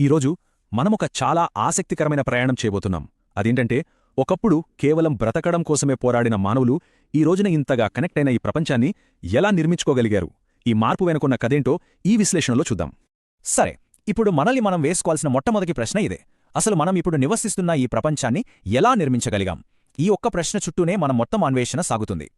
ఈరోజు మనమొక చాలా ఆసక్తికరమైన ప్రయాణం చేయబోతున్నాం. అదేంటంటే, ఒకప్పుడు కేవలం బ్రతకడం కోసమే పోరాడిన మానవులు ఈ రోజున ఇంతగా కనెక్ట్ అయిన ఈ ప్రపంచాన్ని ఎలా నిర్మించుకోగలిగారు? ఈ మార్పు వెనుకున్న కథేంటో ఈ విశ్లేషణలో చూద్దాం. సరే, ఇప్పుడు మనల్ని మనం వేసుకోవాల్సిన మొట్టమొదటి ప్రశ్న ఇదే. అసలు మనం ఇప్పుడు నివసిస్తున్న ఈ ప్రపంచాన్ని ఎలా నిర్మించగలిగాం? ఈ ఒక్క ప్రశ్న చుట్టూనే మన మొత్తం అన్వేషణ సాగుతుంది.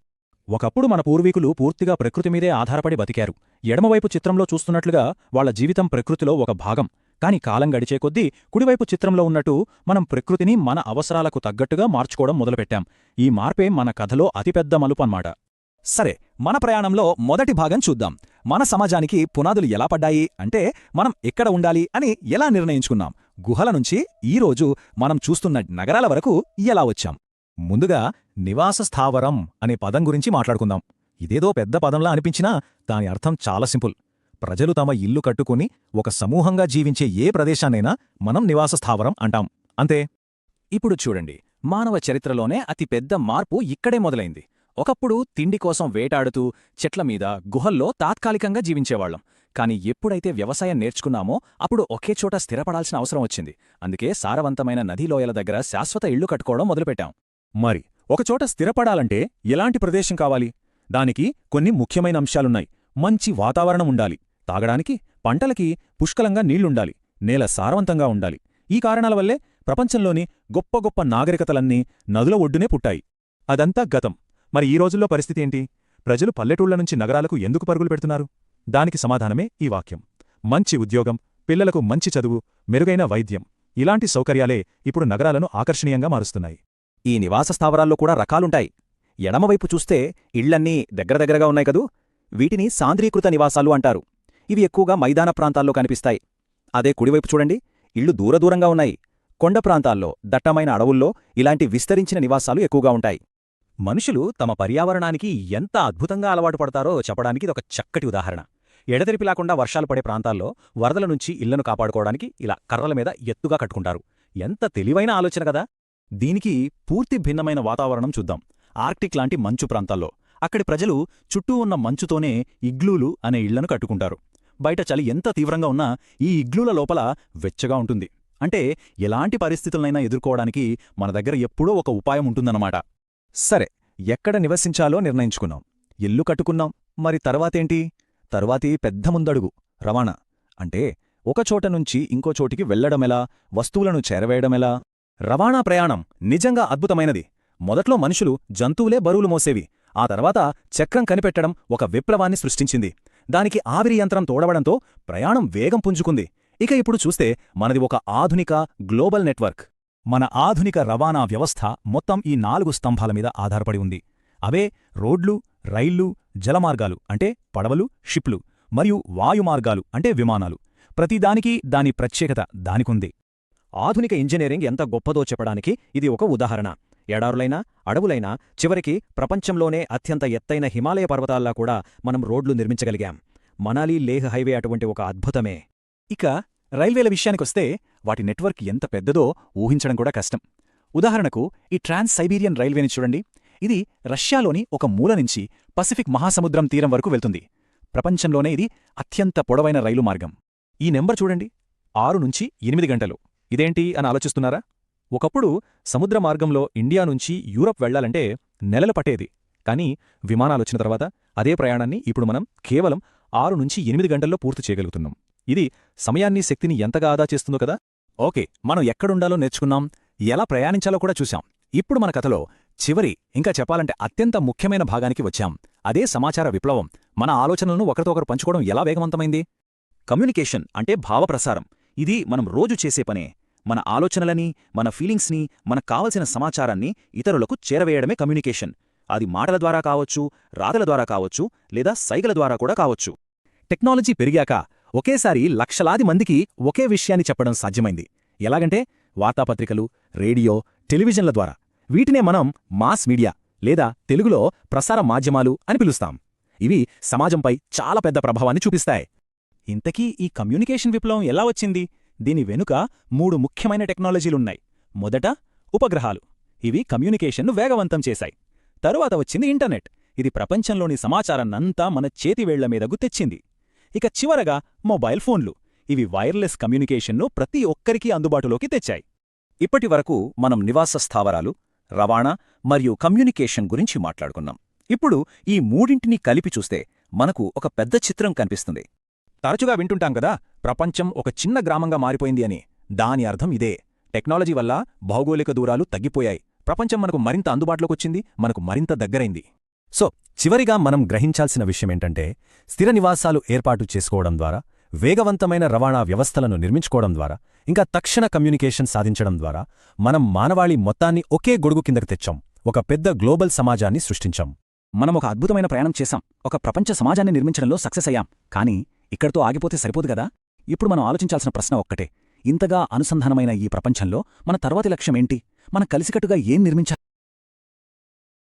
ఒకప్పుడు మన పూర్వీకులు పూర్తిగా ప్రకృతిమీదే ఆధారపడి బతికారు. ఎడమవైపు చిత్రంలో చూస్తున్నట్లుగా వాళ్ల జీవితం ప్రకృతిలో ఒక భాగం. కాని కాలం గడిచే కొద్దీ కుడివైపు చిత్రంలో ఉన్నట్టు మనం ప్రకృతిని మన అవసరాలకు తగ్గట్టుగా మార్చుకోవడం మొదలుపెట్టాం. ఈ మార్పే మన కథలో అతిపెద్ద మలుపన్నమాట. సరే, మన ప్రయాణంలో మొదటి భాగం చూద్దాం. మన సమాజానికి పునాదులు ఎలా పడ్డాయి అంటే, మనం ఎక్కడ ఉండాలి అని ఎలా నిర్ణయించుకున్నాం? గుహల నుంచి ఈరోజు మనం చూస్తున్న నగరాల వరకు ఎలా వచ్చాం? ముందుగా నివాస స్థావరం అనే పదం గురించి మాట్లాడుకుందాం. ఇదేదో పెద్ద పదంలా అనిపించినా దాని అర్థం చాలా సింపుల్. ప్రజలు తమ ఇల్లు కట్టుకుని ఒక సమూహంగా జీవించే ఏ ప్రదేశాన్నైనా మనం నివాస స్థావరం అంటాం. అంతే. ఇప్పుడు చూడండి, మానవ చరిత్రలోనే అతిపెద్ద మార్పు ఇక్కడే మొదలైంది. ఒకప్పుడు తిండి కోసం వేటాడుతూ చెట్లమీద గుహల్లో తాత్కాలికంగా జీవించేవాళ్లం. కాని ఎప్పుడైతే వ్యవసాయం నేర్చుకున్నామో అప్పుడు ఒకే చోట స్థిరపడాల్సిన అవసరం వచ్చింది. అందుకే సారవంతమైన నదీలోయల దగ్గర శాశ్వత ఇళ్లు కట్టుకోవడం మొదలుపెట్టాం. మరి ఒకచోట స్థిరపడాలంటే ఎలాంటి ప్రదేశం కావాలి? దానికి కొన్ని ముఖ్యమైన అంశాలున్నాయి. మంచి వాతావరణం ఉండాలి. తాగడానికి, పంటలకి పుష్కలంగా నీళ్లుండాలి. నేల సారవంతంగా ఉండాలి. ఈ కారణాల వల్లే ప్రపంచంలోని గొప్ప గొప్ప నాగరికతలన్నీ నదుల ఒడ్డునే పుట్టాయి. అదంతా గతం. మరి ఈ రోజుల్లో పరిస్థితి ఏంటి? ప్రజలు పల్లెటూళ్ల నుంచి నగరాలకు ఎందుకు పరుగులు పెడుతున్నారు? దానికి సమాధానమే ఈ వాక్యం. మంచి ఉద్యోగం, పిల్లలకు మంచి చదువు, మెరుగైన వైద్యం, ఇలాంటి సౌకర్యాలే ఇప్పుడు నగరాలను ఆకర్షణీయంగా మారుస్తున్నాయి. ఈ నివాస స్థావరాల్లో కూడా రకాలుంటాయి. ఎడమవైపు చూస్తే ఇళ్లన్నీ దగ్గరగా ఉన్నాయి కదూ. వీటిని సాంద్రీకృత నివాసాలు అంటారు. ఇవి ఎక్కువగా మైదాన ప్రాంతాల్లో కనిపిస్తాయి. అదే కుడివైపు చూడండి, ఇళ్లు దూరదూరంగా ఉన్నాయి. కొండ ప్రాంతాల్లో, దట్టమైన అడవుల్లో ఇలాంటి విస్తరించిన నివాసాలు ఎక్కువగా ఉంటాయి. మనుషులు తమ పర్యావరణానికి ఎంత అద్భుతంగా అలవాటు పడతారో చెప్పడానికి ఇదొక చక్కటి ఉదాహరణ. ఎడతెరిపి లేకుండా వర్షాలు పడే ప్రాంతాల్లో వరదల నుంచి ఇళ్లను కాపాడుకోవడానికి ఇలా కర్రల మీద ఎత్తుగా కట్టుకుంటారు. ఎంత తెలివైన ఆలోచన కదా! దీనికి పూర్తి భిన్నమైన వాతావరణం చూద్దాం. ఆర్క్టిక్ లాంటి మంచు ప్రాంతాల్లో అక్కడి ప్రజలు చుట్టూ ఉన్న మంచుతోనే ఇగ్లూలు అనే ఇళ్లను కట్టుకుంటారు. బయట చలి ఎంత తీవ్రంగా ఉన్నా ఈ ఇగ్లూల లోపల వెచ్చగా ఉంటుంది. అంటే ఎలాంటి పరిస్థితులనైనా ఎదుర్కోవడానికి మన దగ్గర ఎప్పుడూ ఒక ఉపాయం ఉంటుందన్నమాట. సరే, ఎక్కడ నివసించాలో నిర్ణయించుకున్నాం, ఇల్లు కట్టుకున్నాం. మరి తర్వాతేంటి? తర్వాతి పెద్ద ముందడుగు రవాణా. అంటే ఒకచోట నుంచి ఇంకోచోటికి వెళ్లడమెలా, వస్తువులను చేరవేయడమెలా? రవాణా ప్రయాణం నిజంగా అద్భుతమైనది. మొదట్లో మనుషులు జంతువులే బరువులు మోసేవి. ఆ తర్వాత చక్రం కనిపెట్టడం ఒక విప్లవాన్ని సృష్టించింది. దానికి ఆవిరి యంత్రం తోడవడంతో ప్రయాణం వేగం పుంజుకుంది. ఇక ఇప్పుడు చూస్తే మనది ఒక ఆధునిక గ్లోబల్ నెట్వర్క్. మన ఆధునిక రవాణా వ్యవస్థ మొత్తం ఈ 4 స్తంభాల మీద ఆధారపడి ఉంది. అవే రోడ్లు, రైళ్లు, జలమార్గాలు అంటే పడవలు, షిప్లు, మరియు వాయుమార్గాలు అంటే విమానాలు. ప్రతిదానికి దాని ప్రత్యేకత దానికుంది. ఆధునిక ఇంజనీరింగ్ ఎంత గొప్పదో చెప్పడానికి ఇది ఒక ఉదాహరణ. ఎడారులైనా, అడవులైనా, చివరికి ప్రపంచంలోనే అత్యంత ఎత్తైన హిమాలయ పర్వతాల్లా కూడా మనం రోడ్లు నిర్మించగలిగాం. మనాలి లేహ్ హైవే అటువంటి ఒక అద్భుతమే. ఇక రైల్వేల విషయానికొస్తే వాటి నెట్వర్క్ ఎంత పెద్దదో ఊహించడం కూడా కష్టం. ఉదాహరణకు ఈ ట్రాన్స్ సైబీరియన్ రైల్వేని చూడండి. ఇది రష్యాలోని ఒక మూల నుంచి పసిఫిక్ మహాసముద్రం తీరం వరకు వెళ్తుంది. ప్రపంచంలోనే ఇది అత్యంత పొడవైన రైలు మార్గం. ఈ నెంబర్ చూడండి, 6 నుంచి 8 గంటలు. ఇదేంటి అని ఆలోచిస్తున్నారా? ఒకప్పుడు సముద్ర మార్గంలో ఇండియా నుంచి యూరప్ వెళ్లాలంటే నెలలు పట్టేది. కానీ విమానాలొచ్చిన తర్వాత అదే ప్రయాణాన్ని ఇప్పుడు మనం కేవలం 6 నుంచి 8 గంటల్లో పూర్తి చేయగలుగుతున్నాం. ఇది సమయాన్ని, శక్తిని ఎంతగా ఆదా చేస్తుందో కదా! ఓకే, మనం ఎక్కడుండాలో నేర్చుకున్నాం, ఎలా ప్రయాణించాలో కూడా చూశాం. ఇప్పుడు మన కథలో చివరి, ఇంకా చెప్పాలంటే అత్యంత ముఖ్యమైన భాగానికి వచ్చాం. అదే సమాచార విప్లవం. మన ఆలోచనలను ఒకరితో ఒకరు పంచుకోవడం ఎలా వేగవంతమైంది? కమ్యూనికేషన్ అంటే భావప్రసారం. ఇది మనం రోజు చేసే పనే. మన ఆలోచనలని, మన ఫీలింగ్స్ని, మనకు కావలసిన సమాచారాన్ని ఇతరులకు చేరవేయడమే కమ్యూనికేషన్. అది మాటల ద్వారా కావచ్చు, రాతల ద్వారా కావచ్చు, లేదా సైగల ద్వారా కూడా కావచ్చు. టెక్నాలజీ పెరిగాక ఒకేసారి లక్షలాది మందికి ఒకే విషయాన్ని చెప్పడం సాధ్యమైంది. ఎలాగంటే వార్తాపత్రికలు, రేడియో, టెలివిజన్ల ద్వారా. వీటినే మనం మాస్ మీడియా లేదా తెలుగులో ప్రసార మాధ్యమాలు అని పిలుస్తాం. ఇవి సమాజంపై చాలా పెద్ద ప్రభావాన్ని చూపిస్తాయి. ఇంతకీ ఈ కమ్యూనికేషన్ విప్లవం ఎలా వచ్చింది? దీని వెనుక 3 ముఖ్యమైన టెక్నాలజీలున్నాయి. మొదట ఉపగ్రహాలు. ఇవి కమ్యూనికేషన్ను వేగవంతం చేశాయి. తరువాత వచ్చింది ఇంటర్నెట్. ఇది ప్రపంచంలోని సమాచారాన్నంతా మన చేతివేళ్ల మీదకు తెచ్చింది. ఇక చివరగా మొబైల్ ఫోన్లు. ఇవి వైర్లెస్ కమ్యూనికేషన్ను ప్రతి ఒక్కరికీ అందుబాటులోకి తెచ్చాయి. ఇప్పటివరకు మనం నివాస స్థావరాలు, రవాణా మరియు కమ్యూనికేషన్ గురించి మాట్లాడుకున్నాం. ఇప్పుడు ఈ మూడింటినీ కలిపి చూస్తే మనకు ఒక పెద్ద చిత్రం కనిపిస్తుంది. తరచుగా వింటుంటాం కదా, ప్రపంచం ఒక చిన్న గ్రామంగా మారిపోయింది అని. దాని అర్థం ఇదే. టెక్నాలజీ వల్ల భౌగోళిక దూరాలు తగ్గిపోయాయి. ప్రపంచం మనకు మరింత అందుబాటులోకొచ్చింది, మనకు మరింత దగ్గరైంది. సో చివరిగా మనం గ్రహించాల్సిన విషయమేంటంటే, స్థిర నివాసాలు ఏర్పాటు చేసుకోవడం ద్వారా, వేగవంతమైన రవాణా వ్యవస్థలను నిర్మించుకోవడం ద్వారా, ఇంకా తక్షణ కమ్యూనికేషన్ సాధించడం ద్వారా మనం మానవాళి మొత్తాన్ని ఒకే గొడుగు కిందకు తెచ్చాం. ఒక పెద్ద గ్లోబల్ సమాజాన్ని సృష్టించాం. మనం ఒక అద్భుతమైన ప్రయాణం చేశాం. ఒక ప్రపంచ సమాజాన్ని నిర్మించడంలో సక్సెస్ అయ్యాం. కానీ ఇక్కడితో ఆగిపోతే సరిపోదు గదా. ఇప్పుడు మనం ఆలోచించాల్సిన ప్రశ్న ఒక్కటే. ఇంతగా అనుసంధానమైన ఈ ప్రపంచంలో మన తర్వాతి లక్ష్యం ఏంటి? మనం కలిసికట్టుగా ఏం నిర్మించాలి?